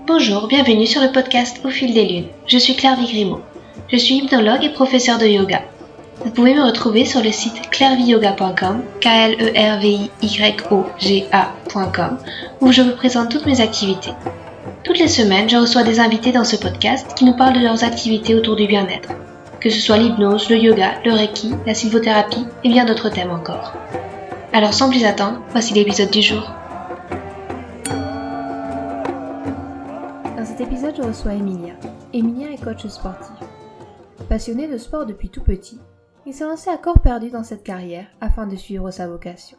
Bonjour, bienvenue sur le podcast Au fil des lunes. Je suis Claire Vigrimaud. Je suis hypnologue et professeure de yoga. Vous pouvez me retrouver sur le site clairviyoga.com, KLERVIYOGA.com, où je vous présente toutes mes activités. Toutes les semaines, je reçois des invités dans ce podcast qui nous parlent de leurs activités autour du bien-être, que ce soit l'hypnose, le yoga, le reiki, la sylvothérapie et bien d'autres thèmes encore. Alors sans plus attendre, voici l'épisode du jour. Dans cet épisode, je reçois Emilia. Emilia est coach sportif. Passionné de sport depuis tout petit, il s'est lancé à corps perdu dans cette carrière afin de suivre sa vocation.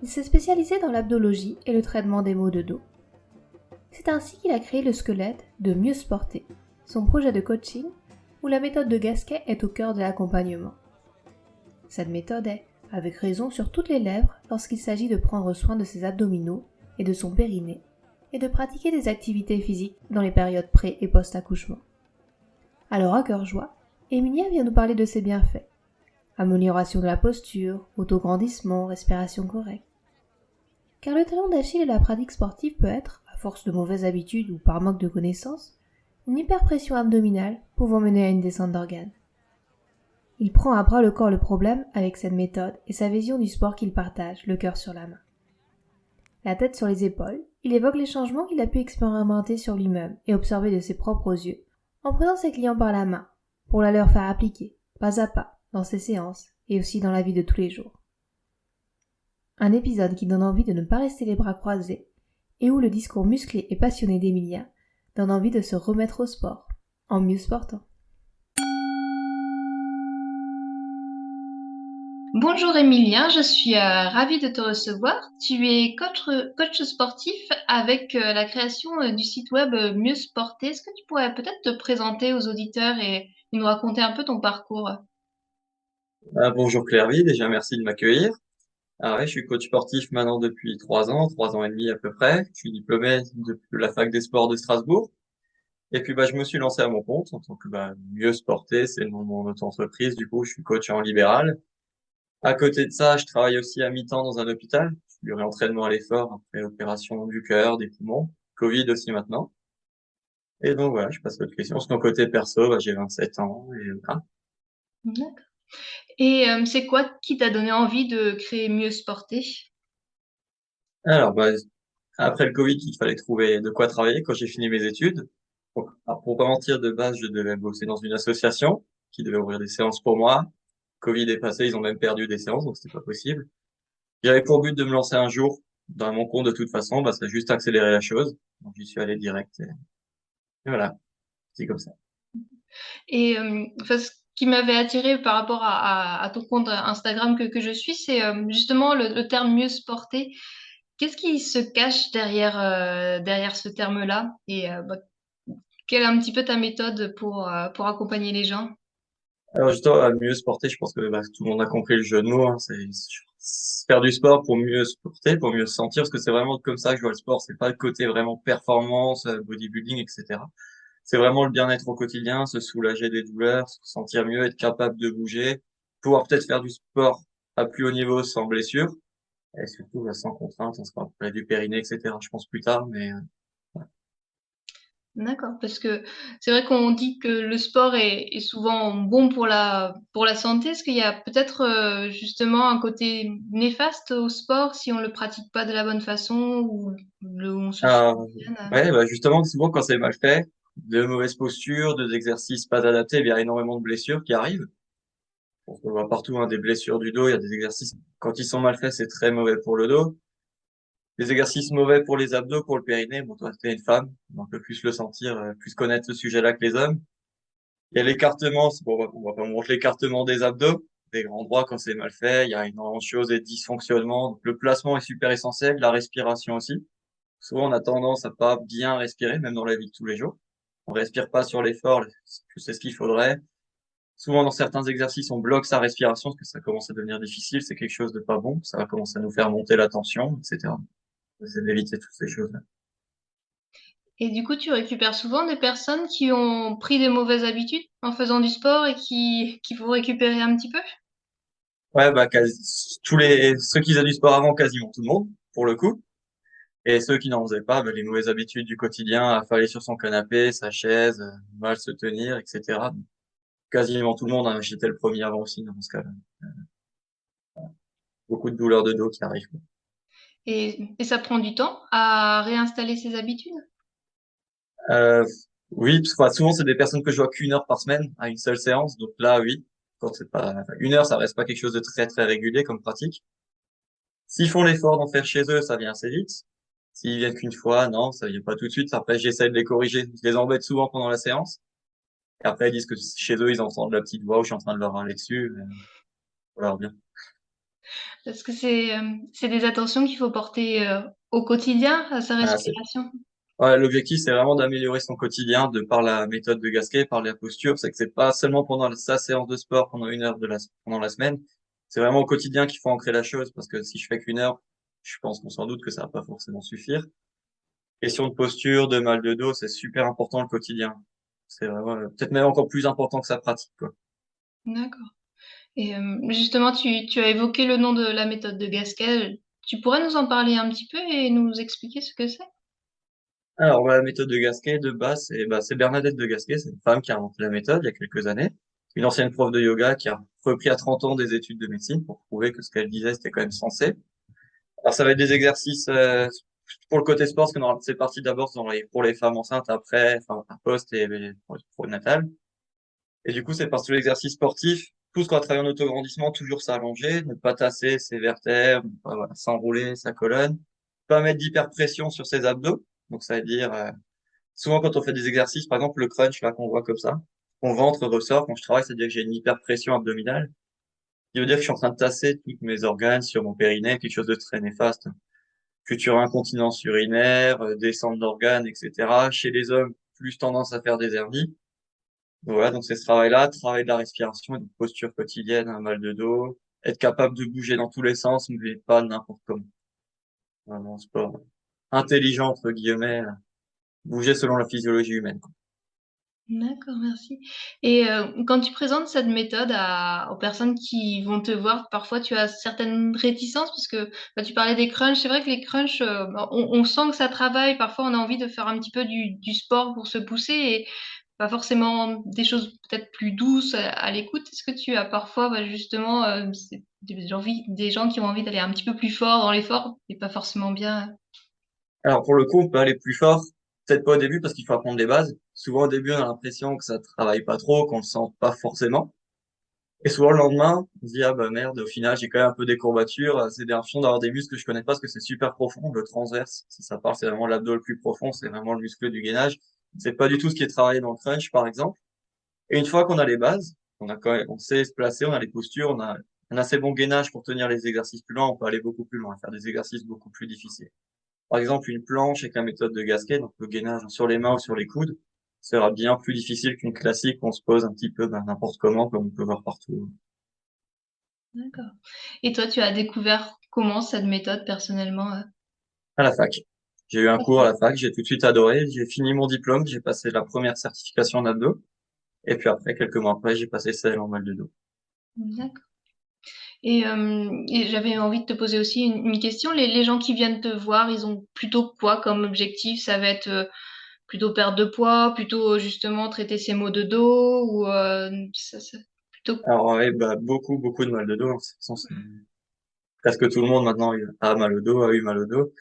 Il s'est spécialisé dans l'abdologie et le traitement des maux de dos. C'est ainsi qu'il a créé le squelette de Mieux Sporter, son projet de coaching où la méthode de Gasquet est au cœur de l'accompagnement. Cette méthode est, avec raison, sur toutes les lèvres lorsqu'il s'agit de prendre soin de ses abdominaux et de son périnée, et de pratiquer des activités physiques dans les périodes pré- et post-accouchement. Alors à cœur joie, Emilia vient nous parler de ses bienfaits. Amélioration de la posture, autograndissement, respiration correcte. Car le talon d'Achille de la pratique sportive peut être, à force de mauvaises habitudes ou par manque de connaissances, une hyperpression abdominale pouvant mener à une descente d'organes. Il prend à bras le corps le problème avec cette méthode et sa vision du sport qu'il partage, le cœur sur la main. La tête sur les épaules, il évoque les changements qu'il a pu expérimenter sur lui-même et observer de ses propres yeux, en prenant ses clients par la main, pour la leur faire appliquer, pas à pas, dans ses séances et aussi dans la vie de tous les jours. Un épisode qui donne envie de ne pas rester les bras croisés, et où le discours musclé et passionné d'Emilia donne envie de se remettre au sport, en mieux sportant. Bonjour Emilia, je suis ravie de te recevoir. Tu es coach sportif avec la création du site web Mieux Sporter. Est-ce que tu pourrais peut-être te présenter aux auditeurs et nous raconter un peu ton parcours? Bonjour Clairvy, déjà merci de m'accueillir. Je suis coach sportif maintenant depuis 3 ans et demi à peu près. Je suis diplômé de la fac des sports de Strasbourg. Et puis je me suis lancé à mon compte en tant que Mieux Sporter, c'est le nom de mon auto-entreprise. Du coup, je suis coach en libéral. À côté de ça, je travaille aussi à mi-temps dans un hôpital. Je suis du réentraînement à l'effort après opération du cœur, des poumons, Covid aussi maintenant. Et donc voilà, je passe à votre question. Sur mon côté perso, j'ai 27 ans et voilà. D'accord. Et c'est quoi qui t'a donné envie de créer Mieux Sporter? Alors, après le Covid, il fallait trouver de quoi travailler quand j'ai fini mes études. Donc, pour pas mentir, de base, je devais bosser dans une association qui devait ouvrir des séances pour moi. Covid est passé, ils ont même perdu des séances, donc c'était pas possible. J'avais pour but de me lancer un jour dans mon compte de toute façon, ça a juste accéléré la chose. Donc, j'y suis allé direct et voilà, c'est comme ça. Et ce qui m'avait attiré par rapport à ton compte Instagram que je suis, c'est justement le terme mieux sporter. Qu'est-ce qui se cache derrière ce terme-là? Et quelle est un petit peu ta méthode pour accompagner les gens? Alors, justement, à mieux se porter, je pense que tout le monde a compris le jeu de mots, hein, c'est faire du sport pour mieux se porter, pour mieux se sentir, parce que c'est vraiment comme ça que je vois le sport. C'est pas le côté vraiment performance, bodybuilding, etc. C'est vraiment le bien-être au quotidien, se soulager des douleurs, se sentir mieux, être capable de bouger, pouvoir peut-être faire du sport à plus haut niveau sans blessure, et surtout sans contrainte, on se parler du périnée, etc. Je pense plus tard, mais ouais. D'accord, parce que c'est vrai qu'on dit que le sport est souvent bon pour la santé. Est-ce qu'il y a peut-être, justement un côté néfaste au sport si on le pratique pas de la bonne façon ou on se Ah, surmentionne? ouais, justement, souvent quand c'est mal fait, de mauvaises postures, des exercices pas adaptés, il y a énormément de blessures qui arrivent. On voit partout, hein, des blessures du dos, il y a des exercices, quand ils sont mal faits, c'est très mauvais pour le dos. Des exercices mauvais pour les abdos, pour le périnée. Bon, toi, t'es une femme, donc on peut plus le sentir, plus connaître ce sujet-là que les hommes. Il y a l'écartement, bon, on va pas montrer l'écartement des abdos, des grands droits quand c'est mal fait. Il y a énormément de choses et de dysfonctionnements. Donc, le placement est super essentiel, la respiration aussi. Souvent, on a tendance à pas bien respirer, même dans la vie de tous les jours. On respire pas sur l'effort, c'est ce qu'il faudrait. Souvent, dans certains exercices, on bloque sa respiration parce que ça commence à devenir difficile. C'est quelque chose de pas bon. Ça va commencer à nous faire monter la tension, etc. C'est d'éviter toutes ces choses-là. Et du coup, tu récupères souvent des personnes qui ont pris des mauvaises habitudes en faisant du sport et qui vont récupérer un petit peu? Ouais, ceux qui faisaient du sport avant, quasiment tout le monde, pour le coup. Et ceux qui n'en faisaient pas, les mauvaises habitudes du quotidien, affaler sur son canapé, sa chaise, mal se tenir, etc. Donc, quasiment tout le monde, hein, j'étais le premier avant aussi dans ce cas-là. Beaucoup de douleurs de dos qui arrivent, quoi. Et ça prend du temps à réinstaller ses habitudes? Euh, oui, parce que enfin, souvent c'est des personnes que je vois qu'une heure par semaine à une seule séance, donc là oui, quand c'est pas enfin, une heure, ça reste pas quelque chose de très très régulier comme pratique. S'ils font l'effort d'en faire chez eux, ça vient assez vite. S'ils viennent qu'une fois, non, ça vient pas tout de suite. Après, j'essaie de les corriger. Je les embête souvent pendant la séance. Et après, ils disent que chez eux, ils entendent la petite voix où je suis en train de leur râler dessus. Voilà, bien. Parce que c'est des attentions qu'il faut porter au quotidien à sa Ah, respiration. ouais, l'objectif, c'est vraiment d'améliorer son quotidien de par la méthode de Gasquet, par la posture. C'est que c'est pas seulement pendant sa séance de sport, pendant une heure pendant la semaine. C'est vraiment au quotidien qu'il faut ancrer la chose parce que si je fais qu'une heure, je pense qu'on s'en doute que ça va pas forcément suffire. Question de posture, de mal de dos, c'est super important le quotidien. C'est vraiment, peut-être même encore plus important que sa pratique, quoi. D'accord. Et justement, tu as évoqué le nom de la méthode de Gasquet. Tu pourrais nous en parler un petit peu et nous expliquer ce que c'est? Alors, la méthode de Gasquet, de base, c'est Bernadette de Gasquet, c'est une femme qui a inventé la méthode il y a quelques années. Une ancienne prof de yoga qui a repris à 30 ans des études de médecine pour prouver que ce qu'elle disait, c'était quand même sensé. Alors, ça va être des exercices, pour le côté sport, parce que c'est parti d'abord pour les femmes enceintes après, enfin, post et pour le natal. Et du coup, c'est par tous les exercices sportifs, tout ce qu'on va travailler en autograndissement, toujours s'allonger, ne pas tasser ses vertèbres, ne pas, voilà, s'enrouler sa colonne, pas mettre d'hyperpression sur ses abdos. Donc, ça veut dire, souvent quand on fait des exercices, par exemple le crunch là qu'on voit comme ça, mon ventre ressort quand je travaille, c'est-à-dire que j'ai une hyperpression abdominale. Il veut dire que je suis en train de tasser tous mes organes sur mon périnée, quelque chose de très néfaste. Future incontinence urinaire, descente d'organes, etc. Chez les hommes, plus tendance à faire des hernies. Donc voilà, donc c'est ce travail-là, travail de la respiration et de posture quotidienne, un mal de dos, être capable de bouger dans tous les sens, mais pas n'importe comment. Vraiment, sport intelligent, entre guillemets, bouger selon la physiologie humaine, quoi. D'accord, merci. Et quand tu présentes cette méthode aux personnes qui vont te voir, parfois tu as certaines réticences parce que tu parlais des crunchs. C'est vrai que les crunchs, on sent que ça travaille. Parfois, on a envie de faire un petit peu du sport pour se pousser et pas forcément des choses peut-être plus douces à l'écoute. Est-ce que tu as parfois justement des gens qui ont envie d'aller un petit peu plus fort dans l'effort et pas forcément bien? Alors pour le coup, on peut aller plus fort, peut-être pas au début parce qu'il faut apprendre les bases. Souvent au début, on a l'impression que ça travaille pas trop, qu'on le sent pas forcément. Et souvent le lendemain, on se dit ah bah merde, au final j'ai quand même un peu des courbatures, c'est des l'impression d'avoir des muscles que je connais pas parce que c'est super profond, le transverse. Si ça parle, c'est vraiment l'abdos le plus profond, c'est vraiment le muscle du gainage. C'est pas du tout ce qui est travaillé dans le crunch par exemple. Et une fois qu'on a les bases, on a quand même, on sait se placer, on a les postures, on a un assez bon gainage pour tenir les exercices plus loin, on peut aller beaucoup plus loin, faire des exercices beaucoup plus difficiles. Par exemple, une planche avec la méthode de Gasquet, donc le gainage sur les mains ou sur les coudes, sera bien plus difficile qu'une classique où on se pose un petit peu n'importe comment, comme on peut voir partout D'accord. Et toi, tu as découvert comment cette méthode personnellement? à la fac. J'ai eu un cours à la fac, j'ai tout de suite adoré, j'ai fini mon diplôme, j'ai passé la première certification en abdos, et puis après, quelques mois après, j'ai passé celle en mal de dos. D'accord. Et j'avais envie de te poser aussi une question. Les gens qui viennent te voir, ils ont plutôt quoi comme objectif? Ça va être plutôt perdre de poids, plutôt justement traiter ces maux de dos ou plutôt. Alors, ouais, beaucoup, beaucoup de mal de dos, hein. De toute façon, presque tout le monde maintenant a mal au dos, a eu mal au dos.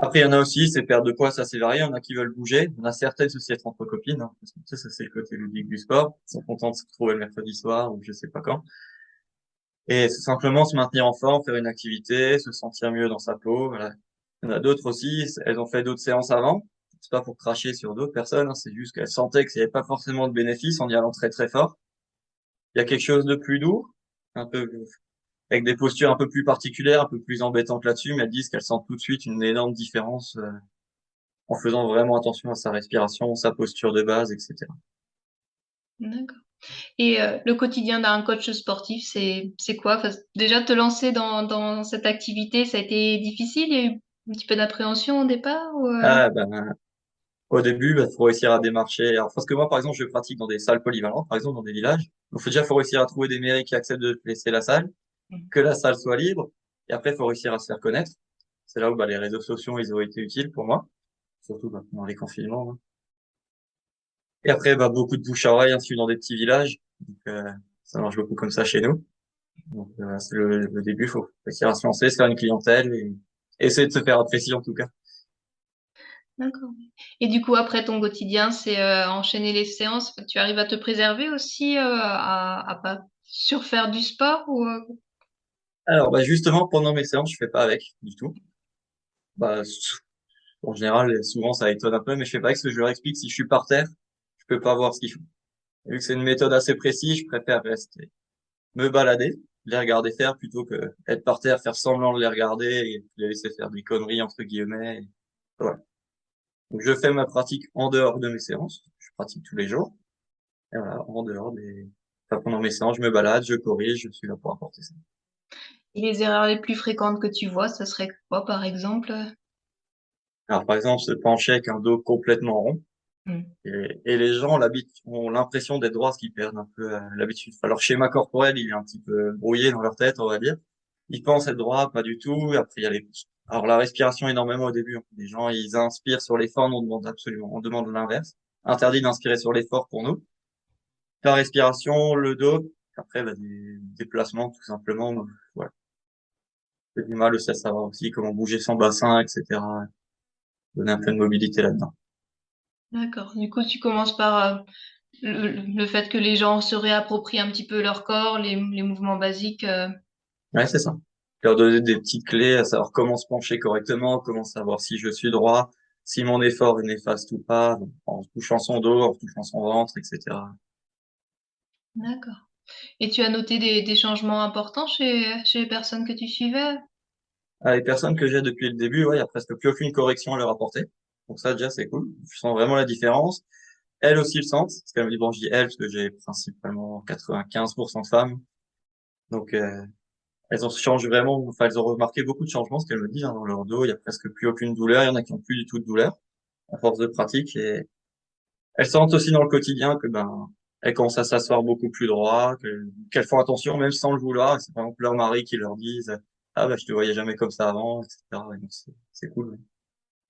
Après, il y en a aussi, c'est perte de poids, ça c'est varié. Il y en a qui veulent bouger. Il y en a certaines aussi être entre copines, hein, parce que tu sais, ça c'est le côté ludique du sport. Ils sont contents de se retrouver le mercredi soir ou je sais pas quand. Et c'est simplement se maintenir en forme, faire une activité, se sentir mieux dans sa peau. Voilà. Il y en a d'autres aussi, elles ont fait d'autres séances avant. C'est pas pour cracher sur d'autres personnes, hein, c'est juste qu'elles sentaient qu'il n'y avait pas forcément de bénéfices en y allant très très fort. Il y a quelque chose de plus doux, un peu avec des postures un peu plus particulières, un peu plus embêtantes là-dessus, mais elles disent qu'elles sentent tout de suite une énorme différence en faisant vraiment attention à sa respiration, sa posture de base, etc. D'accord. Et le quotidien d'un coach sportif, c'est quoi? Enfin, déjà te lancer dans cette activité, ça a été difficile? Il y a eu un petit peu d'appréhension au départ ou Ah, au début, faut réussir à démarcher. Alors, parce que moi, par exemple, je pratique dans des salles polyvalentes, par exemple, dans des villages. Donc, faut réussir à trouver des mairies qui acceptent de laisser la salle, Mmh. que la salle soit libre. Et après, faut réussir à se faire connaître. C'est là où les réseaux sociaux, ils ont été utiles pour moi, surtout pendant les confinements, hein. Et après, beaucoup de bouche à oreille, ainsi dans des petits villages. Donc, ça marche beaucoup comme ça chez nous. Donc, c'est le début. Faut réussir à se lancer, se faire une clientèle et essayer de se faire apprécier en tout cas. D'accord. Et du coup, après ton quotidien, c'est enchaîner les séances. Tu arrives à te préserver aussi à pas surfaire du sport ou Alors, justement, pendant mes séances, je fais pas avec du tout. Bah, en général, souvent, ça étonne un peu, mais je fais pas avec parce que je leur explique si je suis par terre, je peux pas voir ce qu'ils font. Et vu que c'est une méthode assez précise, je préfère rester, me balader, les regarder faire plutôt que être par terre, faire semblant de les regarder et les laisser faire des conneries entre guillemets. Voilà. Donc, je fais ma pratique en dehors de mes séances. Je pratique tous les jours. Et voilà, en dehors enfin, pendant mes séances, je me balade, je corrige, je suis là pour apporter ça. et les erreurs les plus fréquentes que tu vois, ça serait quoi par exemple? Alors, par exemple, se pencher avec un dos complètement rond. Hmm. Et les gens ont l'impression d'être droits, ce qui perdent un peu l'habitude. Enfin, leur schéma corporel, il est un petit peu brouillé dans leur tête, on va dire. Ils pensent être droits, pas du tout. Et après, il y a alors la respiration énormément au début, hein. Les gens, ils inspirent sur l'effort, nous, on demande l'inverse. Interdit d'inspirer sur l'effort pour nous. La respiration, le dos. Après, des déplacements, tout simplement. Donc, voilà. J'ai du mal aussi à savoir aussi comment bouger son bassin, etc. Donner un peu de mobilité là-dedans. D'accord. Du coup, tu commences par le fait que les gens se réapproprient un petit peu leur corps, les mouvements basiques. Ouais, c'est ça. Leur donner des petites clés, à savoir comment se pencher correctement, comment savoir si je suis droit, si mon effort est néfaste ou pas, en touchant son dos, en touchant son ventre, etc. D'accord. Et tu as noté des changements importants chez les personnes que tu suivais? Les personnes que j'ai depuis le début, ouais, il y a presque plus aucune correction à leur apporter. Donc ça, déjà, c'est cool. Je sens vraiment la différence. Elles aussi le sentent. Parce qu'elles me disent, bon, je dis elles, parce que j'ai principalement 95% de femmes. Donc, elles ont changé vraiment, enfin, elles ont remarqué beaucoup de changements, ce qu'elles me disent, hein, dans leur dos. Il y a presque plus aucune douleur. Il y en a qui ont plus du tout de douleur à force de pratique. Et elles sentent aussi dans le quotidien que elles commencent à s'asseoir beaucoup plus droit, qu'elles font attention même sans le vouloir. Et c'est par exemple leur mari qui leur disent ah je te voyais jamais comme ça avant, etc. Et donc c'est cool. Ouais.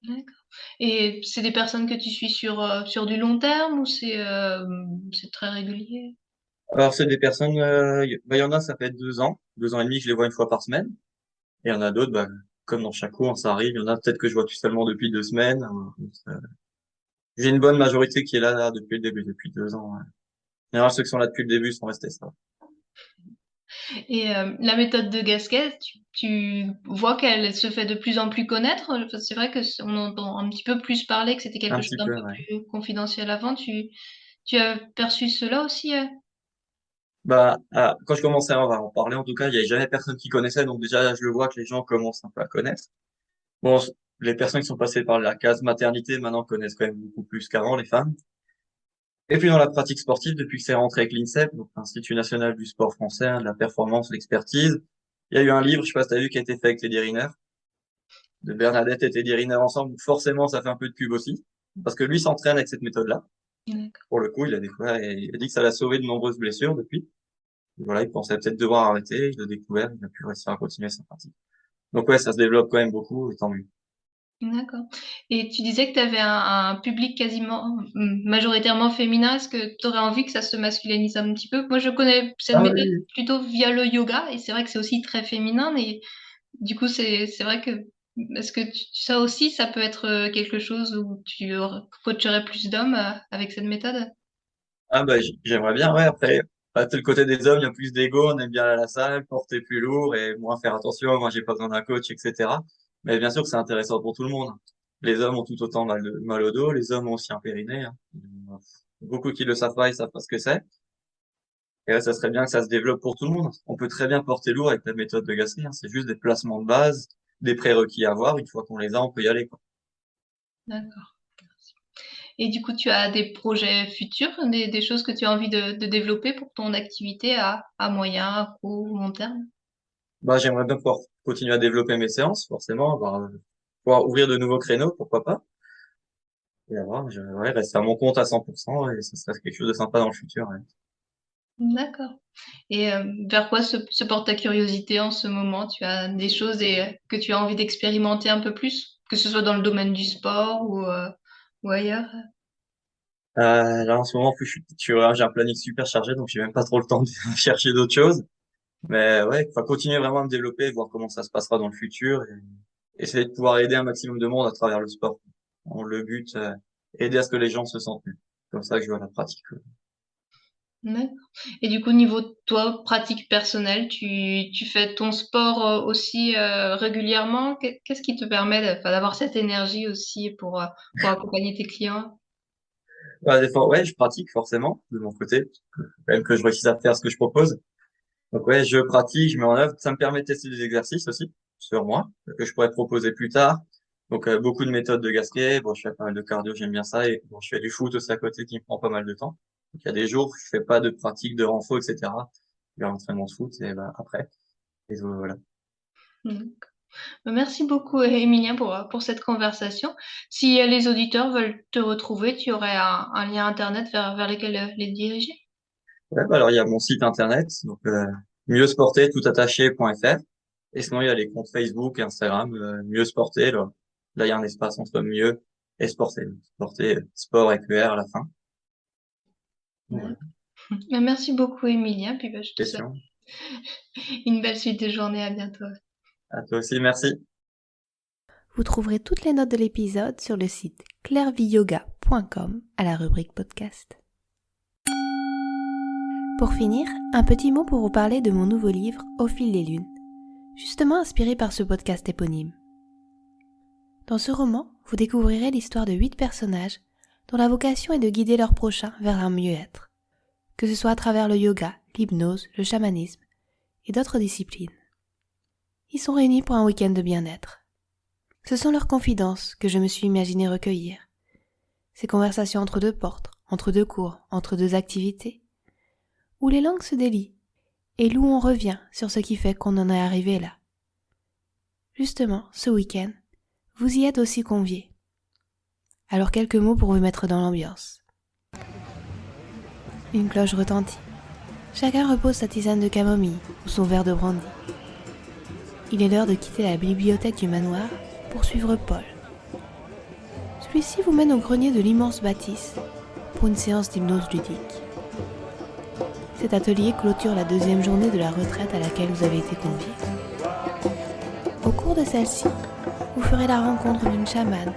D'accord. Et c'est des personnes que tu suis sur du long terme ou c'est très régulier? Alors c'est des personnes, il y en a ça fait 2 ans et demi que je les vois une fois par semaine. Et il y en a d'autres, comme dans chaque cours, ça arrive. Il y en a peut-être que je vois tout seulement depuis 2 semaines. J'ai une bonne majorité qui est là depuis le début, depuis 2 ans. Ouais. En général, ceux qui sont là depuis le début sont restés ça. Et la méthode de Gasquet, tu vois qu'elle se fait de plus en plus connaître. Enfin, c'est vrai que on entend un petit peu plus parler, que c'était Un quelque chose petit d'un peu, peu ouais. plus confidentiel avant. Tu as perçu cela aussi? Quand je commençais à en parler, en tout cas, il y avait jamais personne qui connaissait, donc déjà, je le vois que les gens commencent un peu à connaître. Bon, les personnes qui sont passées par la case maternité, maintenant, connaissent quand même beaucoup plus qu'avant, les femmes. Et puis, dans la pratique sportive, depuis que c'est rentré avec l'INSEP, donc l'Institut National du Sport Français, hein, de la performance, l'expertise, il y a eu un livre, je sais pas si t'as vu, qui a été fait avec Teddy Riner, de Bernadette et Teddy Riner ensemble, donc forcément, ça fait un peu de pub aussi, parce que lui s'entraîne avec cette méthode-là. D'accord. Pour le coup, il a découvert et il a dit que ça l'a sauvé de nombreuses blessures depuis. Voilà, il pensait peut-être devoir arrêter, il l'a découvert, il a pu réussir à continuer sa pratique. Donc ouais, ça se développe quand même beaucoup, et tant mieux. D'accord. Et tu disais que tu avais un public quasiment majoritairement féminin. Est-ce que tu aurais envie que ça se masculinise un petit peu? Moi, je connais cette Ah méthode oui. plutôt via le yoga, et c'est vrai que c'est aussi très féminin, mais du coup, c'est vrai que est-ce que ça aussi, ça peut être quelque chose où tu coacherais plus d'hommes avec cette méthode? Ah j'aimerais bien, ouais, après, tel côté des hommes, il y a plus d'ego, on aime bien aller à la salle, porter plus lourd et moins faire attention, moi j'ai pas besoin d'un coach, etc. Mais bien sûr que c'est intéressant pour tout le monde. Les hommes ont tout autant mal au dos, les hommes ont aussi un périnée, hein. Beaucoup qui le savent pas, ils savent pas ce que c'est. Et là, ça serait bien que ça se développe pour tout le monde. On peut très bien porter lourd avec la méthode de Gasquet, hein. C'est juste des placements de base, des prérequis à avoir. Une fois qu'on les a, on peut y aller, quoi. D'accord. Et du coup, tu as des projets futurs, des choses que tu as envie de développer pour ton activité à moyen, à court ou long terme? J'aimerais bien pouvoir continuer à développer mes séances, forcément, pouvoir ouvrir de nouveaux créneaux, pourquoi pas. Et avoir, ouais, rester à mon compte à 100% et ce serait quelque chose de sympa dans le futur, ouais. D'accord. Et vers quoi se porte ta curiosité en ce moment? Tu as des choses que tu as envie d'expérimenter un peu plus? Que ce soit dans le domaine du sport ou ailleurs? Là, en ce moment, en plus, j'ai un planning super chargé, donc j'ai même pas trop le temps de chercher d'autres choses. Mais ouais, enfin, continuer vraiment à me développer, voir comment ça se passera dans le futur et essayer de pouvoir aider un maximum de monde à travers le sport. Le but, aider à ce que les gens se sentent mieux. Comme ça que je vois la pratique. D'accord. Et du coup, niveau de toi, pratique personnelle, tu fais ton sport, aussi, régulièrement? Qu'est-ce qui te permet d'avoir cette énergie aussi pour accompagner tes clients? Bah, des fois, ouais, je pratique forcément de mon côté, quand même que je réussisse à faire ce que je propose. Donc ouais, je pratique, je mets en œuvre. Ça me permet de tester des exercices aussi sur moi que je pourrais proposer plus tard. Donc beaucoup de méthodes de gasquet. Bon, je fais pas mal de cardio, j'aime bien ça. Et bon, je fais du foot aussi à côté qui me prend pas mal de temps. Donc il y a des jours où je fais pas de pratique de renfo, etc. Je vais à l'entraînement de foot et bah, après. Et voilà. Mmh. Bah, merci beaucoup, Émilien, pour cette conversation. Si les auditeurs veulent te retrouver, tu aurais un lien internet vers lequel les diriger? Ouais, bah alors il y a mon site internet, donc mieux sporter toutattaché.fr. Et sinon il y a les comptes Facebook et Instagram, mieux sporter. Là il y a un espace entre mieux et sporter. Sporter, sport avec le R à la fin. Voilà. Bah, merci beaucoup, Émilien, puis bah, je te souhaite Question. une belle suite de journée. À bientôt. À toi aussi, merci. Vous trouverez toutes les notes de l'épisode sur le site clairviyoga.com à la rubrique podcast. Pour finir, un petit mot pour vous parler de mon nouveau livre Au fil des lunes, justement inspiré par ce podcast éponyme. Dans ce roman, vous découvrirez l'histoire de 8 personnages dont la vocation est de guider leurs prochains vers un mieux-être, que ce soit à travers le yoga, l'hypnose, le chamanisme et d'autres disciplines. Ils sont réunis pour un week-end de bien-être. Ce sont leurs confidences que je me suis imaginé recueillir. Ces conversations entre deux portes, entre deux cours, entre deux activités, où les langues se délient et où on revient sur ce qui fait qu'on en est arrivé là. Justement, ce week-end, vous y êtes aussi conviés. Alors quelques mots pour vous mettre dans l'ambiance. Une cloche retentit. Chacun repose sa tisane de camomille ou son verre de brandy. Il est l'heure de quitter la bibliothèque du manoir pour suivre Paul. Celui-ci vous mène au grenier de l'immense bâtisse pour une séance d'hypnose ludique. Cet atelier clôture la 2e journée de la retraite à laquelle vous avez été conviés. Au cours de celle-ci, vous ferez la rencontre d'une chamane,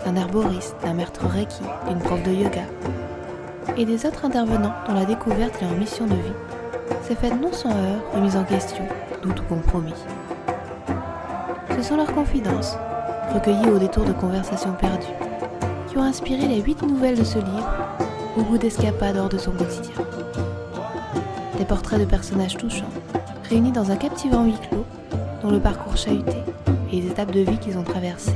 d'un herboriste, d'un maître reiki, d'une prof de yoga et des autres intervenants dont la découverte et leur mission de vie s'est faite non sans heurts, remise en question, doute ou compromis. Ce sont leurs confidences, recueillies au détour de conversations perdues, qui ont inspiré les 8 nouvelles de ce livre, au goût d'escapade hors de son quotidien. Des portraits de personnages touchants, réunis dans un captivant huis clos, dont le parcours chahuté et les étapes de vie qu'ils ont traversées,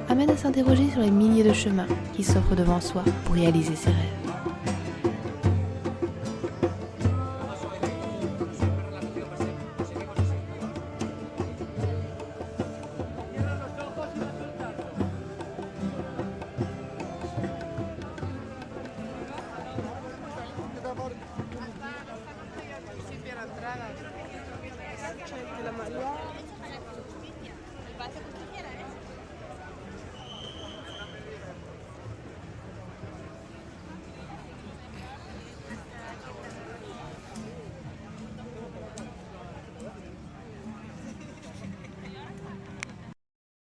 amènent à s'interroger sur les milliers de chemins qui s'offrent devant soi pour réaliser ses rêves.